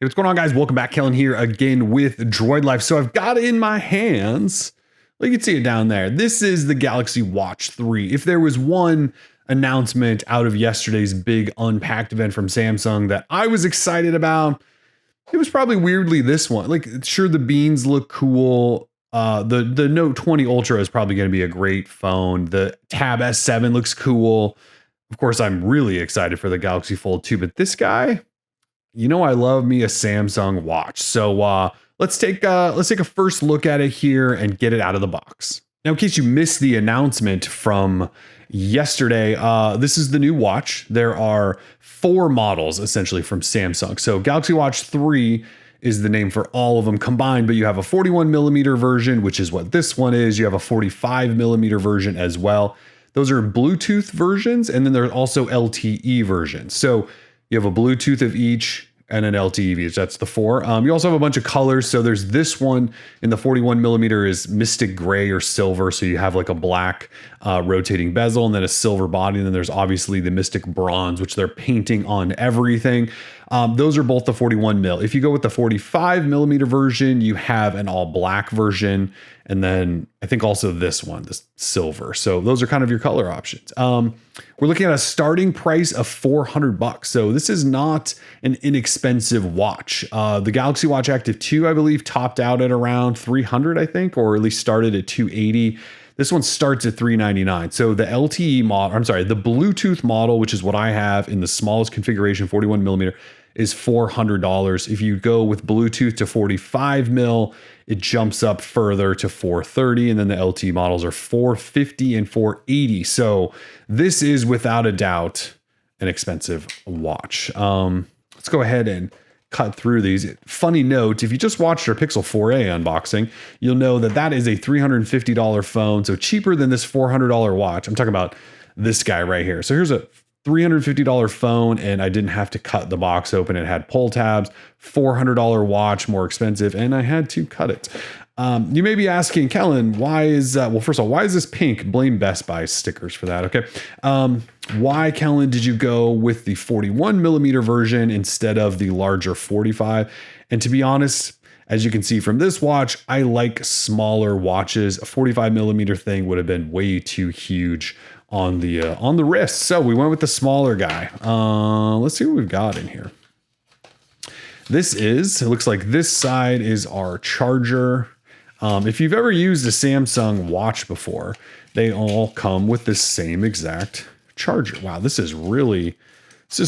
Hey, what's going on, guys? Welcome back. Kellen here again with Droid Life. So I've got in my hands, you can see it down there. This is the Galaxy Watch 3. If there was one announcement out of yesterday's big unpacked event from Samsung that I was excited about, it was probably weirdly this one. Sure, the beans look cool. The Note 20 Ultra is probably going to be a great phone. The Tab S7 looks cool. Of course, I'm really excited for the Galaxy Fold 2, but this guy, I love me a Samsung watch. So let's take a first look at it here and get it out of the box. Now, in case you missed the announcement from yesterday, this is the new watch. There are 4 models essentially from Samsung. So Galaxy Watch 3 is the name for all of them combined, but you have a 41 millimeter version, which is what this one is. You have a 45 millimeter version as well. Those are Bluetooth versions, and then there's also LTE versions. So you have a Bluetooth of each and an LTE of each. That's the 4. You also have a bunch of colors. So there's this one in the 41 millimeter is Mystic Gray or Silver. So you have like a black rotating bezel and then a silver body. And then there's obviously the Mystic Bronze, which they're painting on everything. Those are both the 41 mil. If you go with the 45 millimeter version, you have an all black version. And then I think also this one, this silver. So those are kind of your color options. We're looking at a starting price of $400. So this is not an inexpensive watch. The Galaxy Watch Active 2, I believe, topped out at around 300, I think, or at least started at 280. This one starts at $399. So the LTE model, the Bluetooth model, which is what I have in the smallest configuration, 41 millimeter, is $400. If you go with Bluetooth to 45 mil, it jumps up further to $430, and then the LTE models are $450 and $480. So this is without a doubt an expensive watch. Let's go ahead and cut through these. Funny note, if you just watched our Pixel 4a unboxing, you'll know that that is a $350 phone, so cheaper than this $400 watch. I'm talking about this guy right here. So here's a $350 phone, and I didn't have to cut the box open. It had pull tabs, $400 watch, more expensive, and I had to cut it. You may be asking, Kellen, why is, first of all, why is this pink? Blame Best Buy stickers for that, okay? Why, Kellen, did you go with the 41 millimeter version instead of the larger 45? And to be honest, as you can see from this watch, I like smaller watches. A 45 millimeter thing would have been way too huge on the wrist. So we went with the smaller guy. Let's see what we've got in here. It looks like this side is our charger. If you've ever used a Samsung watch before, they all come with the same exact charger. Wow, this is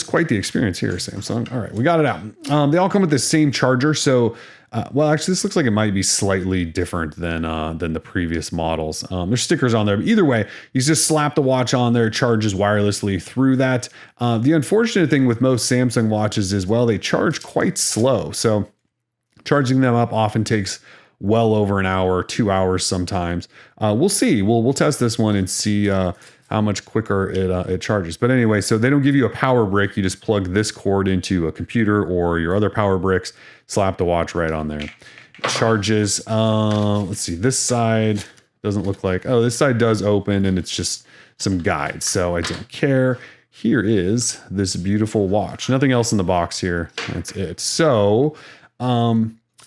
quite the experience here, Samsung. All right, we got it out. They all come with the same charger. So, actually, this looks like it might be slightly different than the previous models. There's stickers on there, but either way, you just slap the watch on there, it charges wirelessly through that. The unfortunate thing with most Samsung watches is, they charge quite slow. So charging them up often takes well over an hour, 2 hours sometimes. We'll see. We'll test this one and see how much quicker it charges. But anyway, so they don't give you a power brick. You just plug this cord into a computer or your other power bricks, slap the watch right on there. It charges. Let's see. This side doesn't look like, this side does open and it's just some guides. So I don't care. Here is this beautiful watch. Nothing else in the box here. That's it. So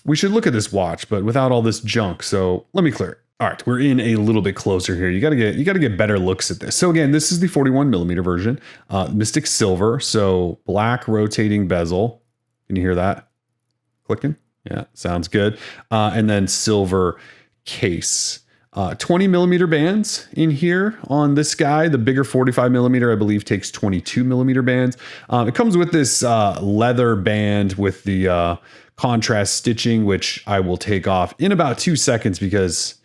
we should look at this watch, but without all this junk. So let me clear it. All right, we're in a little bit closer here. You got to get better looks at this. So again, this is the 41 millimeter version, Mystic Silver. So black rotating bezel. Can you hear that clicking? Yeah, sounds good. And then silver case. 20 millimeter bands in here on this guy. The bigger 45 millimeter, I believe, takes 22 millimeter bands. It comes with this leather band with the contrast stitching, which I will take off in about 2 seconds because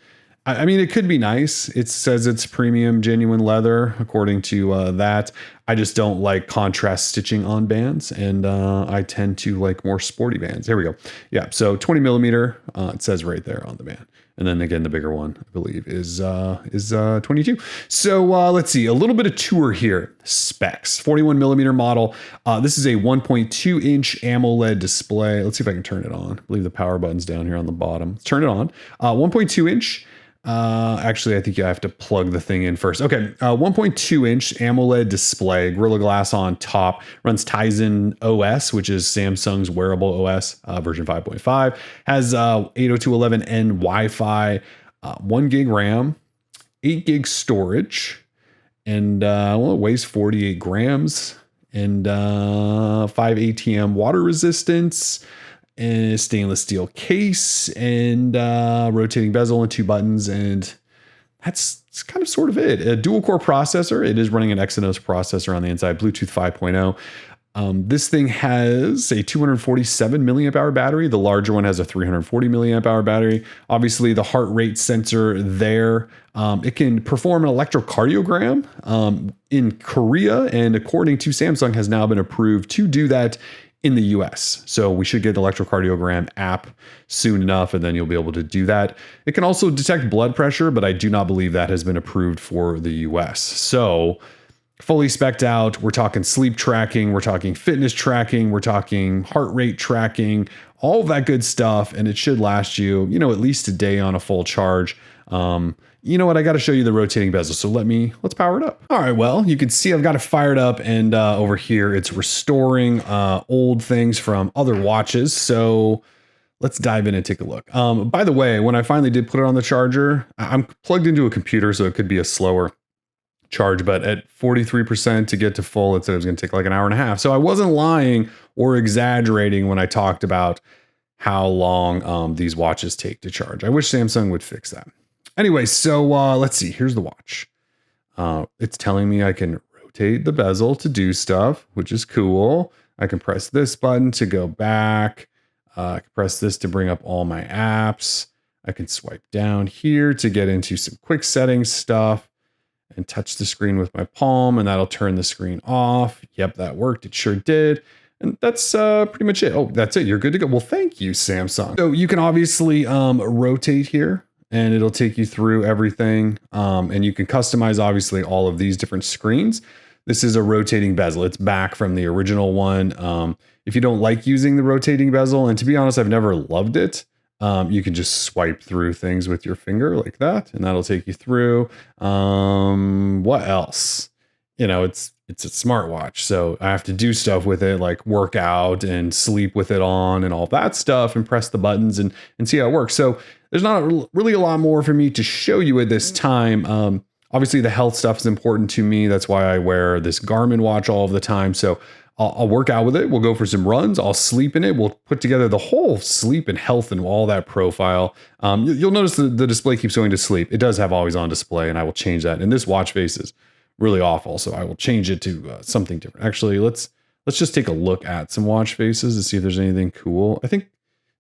it could be nice. It says it's premium genuine leather according to that. I just don't like contrast stitching on bands, and I tend to like more sporty bands. There we go. Yeah, so 20 millimeter, it says right there on the band. And then again, the bigger one, I believe, is 22. So let's see, a little bit of tour here. Specs, 41 millimeter model. This is a 1.2 inch AMOLED display. Let's see if I can turn it on. I believe the power button's down here on the bottom. Let's turn it on. 1.2 inch. Actually, I think you have to plug the thing in first. Okay, 1.2 inch AMOLED display, Gorilla Glass on top, runs Tizen OS, which is Samsung's wearable OS, version 5.5, has 802.11n Wi-Fi, 1 gig RAM, 8 gig storage, and well, it weighs 48 grams, and 5 ATM water resistance, and a stainless steel case, and rotating bezel and 2 buttons, and that's kind of sort of it. A dual core processor. It is running an Exynos processor on the inside, Bluetooth 5.0. This thing has a 247 milliamp hour battery. The larger one has a 340 milliamp hour battery. Obviously, the heart rate sensor there. It can perform an electrocardiogram in Korea, and according to Samsung, has now been approved to do that in the US. So we should get an electrocardiogram app soon enough, and then you'll be able to do that. It can also detect blood pressure, but I do not believe that has been approved for the US. So fully spec'd out, we're talking sleep tracking, we're talking fitness tracking, we're talking heart rate tracking, all of that good stuff. And it should last you, at least a day on a full charge. You know what? I got to show you the rotating bezel. So let's power it up. All right. Well, you can see I've got it fired up, and over here it's restoring old things from other watches. So let's dive in and take a look. By the way, when I finally did put it on the charger, I'm plugged into a computer, so it could be a slower charge, but at 43% to get to full, it said it was going to take like an hour and a half. So I wasn't lying or exaggerating when I talked about how long these watches take to charge. I wish Samsung would fix that. Anyway, so let's see. Here's the watch. It's telling me I can rotate the bezel to do stuff, which is cool. I can press this button to go back. I can press this to bring up all my apps. I can swipe down here to get into some quick settings stuff and touch the screen with my palm, and that'll turn the screen off. Yep, that worked. It sure did. And that's pretty much it. Oh, that's it. You're good to go. Well, thank you, Samsung. So you can obviously rotate here, and it'll take you through everything. And you can customize, obviously, all of these different screens. This is a rotating bezel. It's back from the original one. If you don't like using the rotating bezel, and to be honest, I've never loved it, you can just swipe through things with your finger like that, and that'll take you through. What else? It's a smartwatch, so I have to do stuff with it, like work out and sleep with it on and all that stuff, and press the buttons and see how it works. So there's not really a lot more for me to show you at this time. Obviously, the health stuff is important to me. That's why I wear this Garmin watch all of the time. So I'll work out with it. We'll go for some runs. I'll sleep in it. We'll put together the whole sleep and health and all that profile. You'll notice the display keeps going to sleep. It does have always on display, and I will change that. And this watch face is really awful, so I will change it to something different. Actually, let's just take a look at some watch faces to see if there's anything cool. I think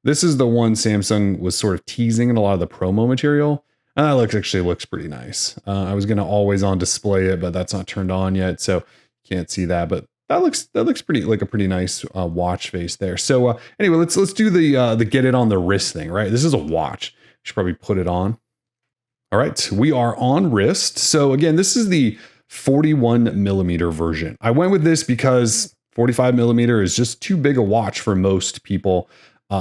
this is the one Samsung was sort of teasing in a lot of the promo material. And that actually looks pretty nice. I was going to always on display it, but that's not turned on yet, so can't see that. But that looks pretty like a pretty nice watch face there. So anyway, let's do the get it on the wrist thing, right? This is a watch. Should probably put it on. All right, we are on wrist. So again, this is the 41 millimeter version. I went with this because 45 millimeter is just too big a watch for most people.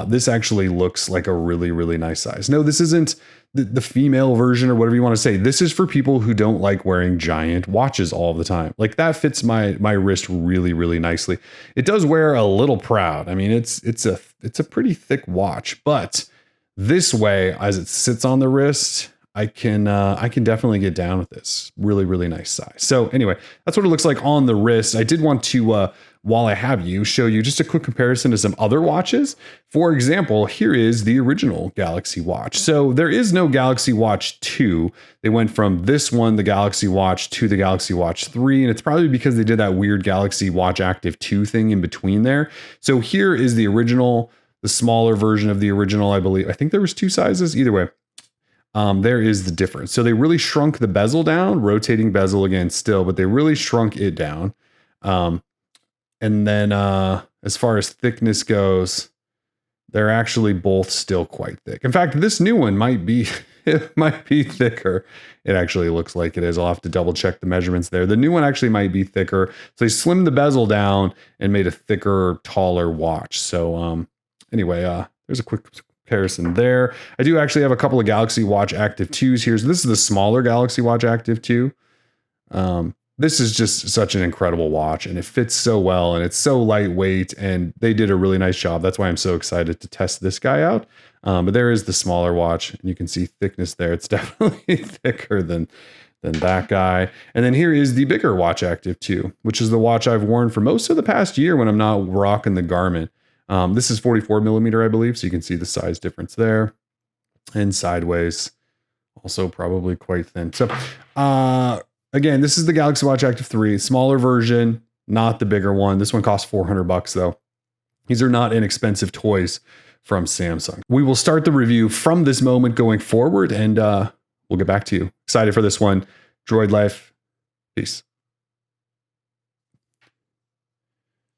This actually looks like a really, really nice size. No, this isn't the female version or whatever you want to say. This is for people who don't like wearing giant watches all the time. Like that fits my wrist really, really nicely. It does wear a little proud. I mean, it's a pretty thick watch, but this way, as it sits on the wrist, I can definitely get down with this. Really, really nice size. So anyway, that's what it looks like on the wrist. I did want to, while I have you, show you just a quick comparison to some other watches. For example, here is the original Galaxy Watch. So there is no Galaxy Watch 2. They went from this one, the Galaxy Watch, to the Galaxy Watch 3. And it's probably because they did that weird Galaxy Watch Active 2 thing in between there. So here is the original, the smaller version of the original, I believe. I think there was 2 sizes. Either way. There is the difference. So they really shrunk the bezel down, rotating bezel again still, but they really shrunk it down. And then as far as thickness goes, they're actually both still quite thick. In fact, this new one might be thicker. It actually looks like it is. I'll have to double check the measurements there. The new one actually might be thicker. So they slimmed the bezel down and made a thicker, taller watch. So anyway, there's a quick comparison there. I do actually have a couple of Galaxy Watch Active 2s here. So this is the smaller Galaxy Watch Active 2. This is just such an incredible watch, and it fits so well, and it's so lightweight, and they did a really nice job. That's why I'm so excited to test this guy out. But there is the smaller watch, and you can see thickness there. It's definitely thicker than that guy. And then here is the bigger Watch Active 2, which is the watch I've worn for most of the past year when I'm not rocking the Garmin. This is 44 millimeter, I believe, so you can see the size difference there. And sideways, also probably quite thin. So, again, this is the Galaxy Watch Active 3, smaller version, not the bigger one. This one costs $400 though. These are not inexpensive toys from Samsung. We will start the review from this moment going forward, and we'll get back to you. Excited for this one. Droid Life. Peace.